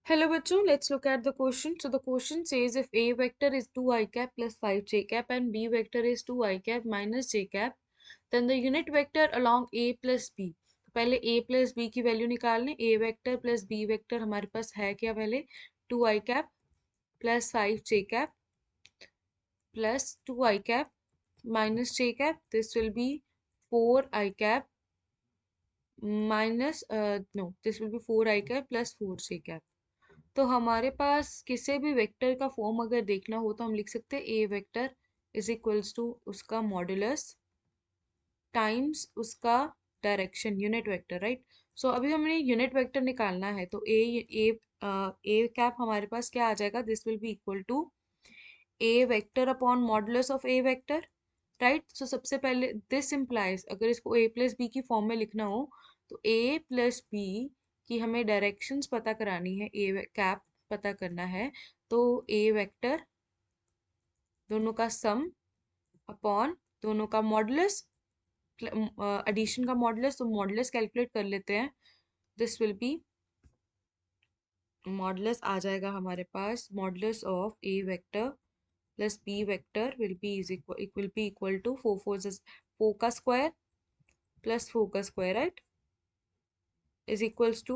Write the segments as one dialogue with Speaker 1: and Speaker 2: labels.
Speaker 1: Hello bachcho, let's look at the question. So the question says if A vector is 2 I cap plus 5 j cap and B vector is 2 I cap minus j cap, then the unit vector along A plus B. तो पहले A plus B की value निकालने. A vector plus B vector हमारे पास है क्या पहले 2 I cap plus 5 j cap plus 2 I cap minus j cap. This will be 4 I cap minus no, this will be 4 I cap plus 4 j cap. तो हमारे पास किसी भी vector का form अगर देखना हो तो हम लिख सकते हैं ए वेक्टर इज इक्वल्स टू उसका मॉड्यूलस टाइम्स उसका डायरेक्शन यूनिट वेक्टर, राइट. सो अभी हमें यूनिट वेक्टर निकालना है तो ए कैप हमारे पास क्या आ जाएगा. This will be equal to a vector upon modulus of a vector, right. So सबसे पहले दिस इम्प्लाइज अगर इसको ए प्लस बी की फॉर्म में लिखना हो तो ए प्लस बी की हमें डायरेक्शंस पता करानी है, ए कैप पता करना है. तो ए वेक्टर दोनों का सम अपॉन दोनों का मॉडुलस, एडिशन का मॉडुलस, तो मॉडुलस कैलकुलेट कर लेते हैं. दिस विल बी मॉडुलस आ जाएगा हमारे पास modulus of a vector plus b vector will be equal to 4 का स्क्वायर प्लस 4 का square, right, is equals to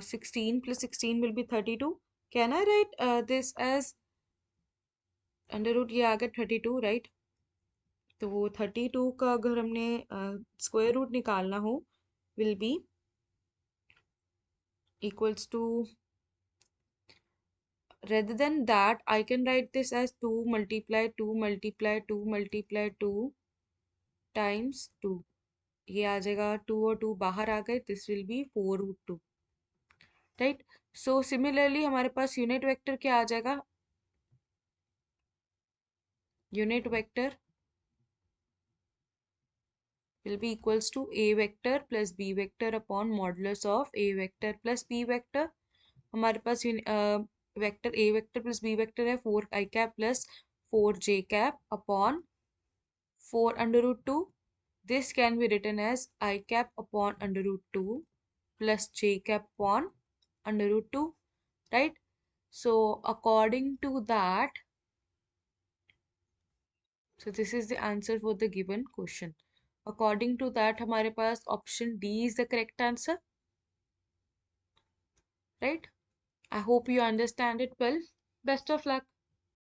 Speaker 1: 16 plus 16 will be 32. Can I write this as under root ये आ गया 32, right. तो वो 32 का अगर हमने स्क्वायर रूट निकालना हो will be equals to, rather than that I can write this as 2 multiply 2 multiply 2 multiply 2 times 2. ये आ जाएगा 2 और 2 बाहर आ गए. This will be 4 root 2, right. So similarly हमारे पास यूनिट वेक्टर क्या आ जाएगा. Unit vector will be equals to a vector plus b vector upon modulus of a vector plus b vector. हमारे पास vector a vector plus b vector है 4 i cap plus 4 j cap upon 4 under root 2. This can be written as I cap upon under root 2 plus j cap upon under root 2, right. So according to that, so this is the answer for the given question. According to that हमारे पास option D is the correct answer, right. I hope you understand it well. Best of luck.